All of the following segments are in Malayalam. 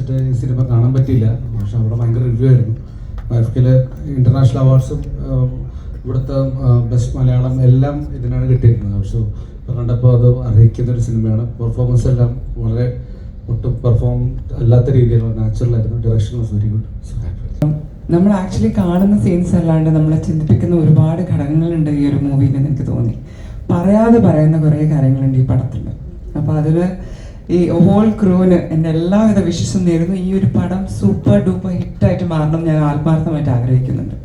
വെച്ചിട്ട് ഈ സിനിമ കാണാൻ പറ്റിയില്ല. പക്ഷെ അവിടെ ഭയങ്കര റിവ്യൂ ആയിരുന്നു. വൈഫിൽ ഇൻ്റർനാഷണൽ അവാർഡ്സും ഇവിടുത്തെ ബെസ്റ്റ് മലയാളം എല്ലാം ഇതിനാണ് കിട്ടിയിരിക്കുന്നത്. പക്ഷേ ഇപ്പോൾ കണ്ടപ്പോൾ അത് അർഹിക്കുന്നൊരു സിനിമയാണ്. പെർഫോമൻസ് എല്ലാം വളരെ ഒട്ടും പെർഫോം അല്ലാത്ത രീതിയിലുള്ള നാച്ചുറലായിരുന്നു. Direction was very good. നമ്മൾ ആക്ച്വലി കാണുന്ന സീൻസ് അല്ലാണ്ട് നമ്മളെ ചിന്തിപ്പിക്കുന്ന ഒരുപാട് ഘടകങ്ങളുണ്ട് ഈ ഒരു മൂവിയിൽ എന്ന് എനിക്ക് തോന്നി. പറയാതെ പറയുന്ന കുറേ കാര്യങ്ങളുണ്ട് ഈ പടത്തിൽ. അപ്പോൾ അതിൽ ഈ ഹോൾ ക്രൂവിന് എൻ്റെ എല്ലാവിധ വിശ്വസം നേരുന്നു. ഈ ഒരു പടം സൂപ്പർ ഡൂപ്പർ ഹിറ്റായിട്ട് മാറണം ഞാൻ ആത്മാർത്ഥമായിട്ട് ആഗ്രഹിക്കുന്നുണ്ട്.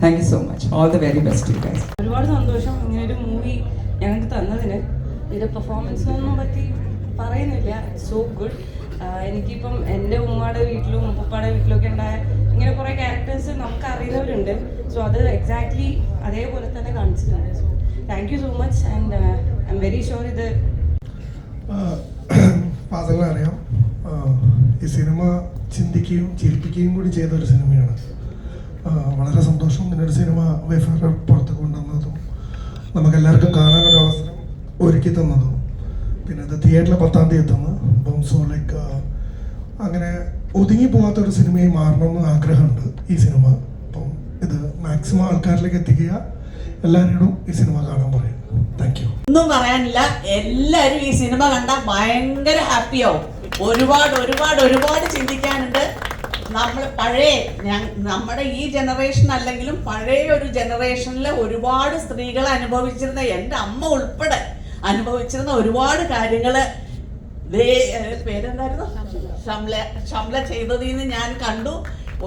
Thank you so much. All the very best you guys. ഒരുപാട് സന്തോഷം ഇങ്ങനെ ഒരു മൂവി ഞങ്ങൾക്ക് തന്നതിന്. ഇതിൻ്റെ പെർഫോമൻസിനൊന്നും പറ്റി പറയുന്നില്ല. It's so good. എനിക്കിപ്പം എൻ്റെ ഉമ്മയുടെ വീട്ടിലും ഉപ്പയുടെ വീട്ടിലൊക്കെ ഉണ്ടായ ഇങ്ങനെ കുറേ ക്യാരക്ടേഴ്സ് നമുക്ക് അറിയുന്നവരുണ്ട്. സോ അത് എക്സാക്ട്ലി അതേപോലെ തന്നെ കാണിച്ചിട്ടുണ്ട്. So thank you so much and I am very sure ഇത് പാതകളെ അറിയാം. ഈ സിനിമ ചിന്തിക്കുകയും ചിരിപ്പിക്കുകയും കൂടി ചെയ്ത ഒരു സിനിമയാണ്. വളരെ സന്തോഷം ഇങ്ങനൊരു സിനിമ വേഫെയർ പുറത്ത് കൊണ്ടുവന്നതും നമുക്കെല്ലാവർക്കും കാണാനൊരു അവസരം ഒരുക്കി തന്നതും പിന്നെ ഇത് തിയേറ്ററിൽ 10-ാം തീയതി എത്തുന്നു. അപ്പം സോ ലൈക്ക് അങ്ങനെ ഒതുങ്ങി പോകാത്തൊരു സിനിമയായി മാറണമെന്ന് ആഗ്രഹമുണ്ട് ഈ സിനിമ. അപ്പം ഇത് മാക്സിമം ആൾക്കാരിലേക്ക് എത്തിക്കുക. എല്ലാവരോടും ഈ സിനിമ കാണാൻ പറയും. Thank you. ഒന്നും പറയാനില്ല. എല്ലാവരും ഈ സിനിമ കണ്ടാൽ ഭയങ്കര ഹാപ്പിയാവും. ഒരുപാട് ഒരുപാട് ഒരുപാട് ചിന്തിക്കാനുണ്ട്. നമ്മൾ നമ്മുടെ ഈ ജനറേഷൻ അല്ലെങ്കിലും പഴയ ഒരു ജനറേഷനിൽ ഒരുപാട് സ്ത്രീകൾ അനുഭവിച്ചിരുന്ന, എൻ്റെ അമ്മ ഉൾപ്പെടെ അനുഭവിച്ചിരുന്ന ഒരുപാട് കാര്യങ്ങൾ പേരെന്തായിരുന്നു ഷംല ചെയ്തതിൽ നിന്ന് ഞാൻ കണ്ടു.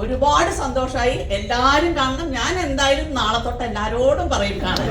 ഒരുപാട് സന്തോഷമായി. എല്ലാവരും കാണണം. ഞാൻ എന്തായാലും നാളെ തൊട്ട് എല്ലാവരോടും പറയും കാണാൻ.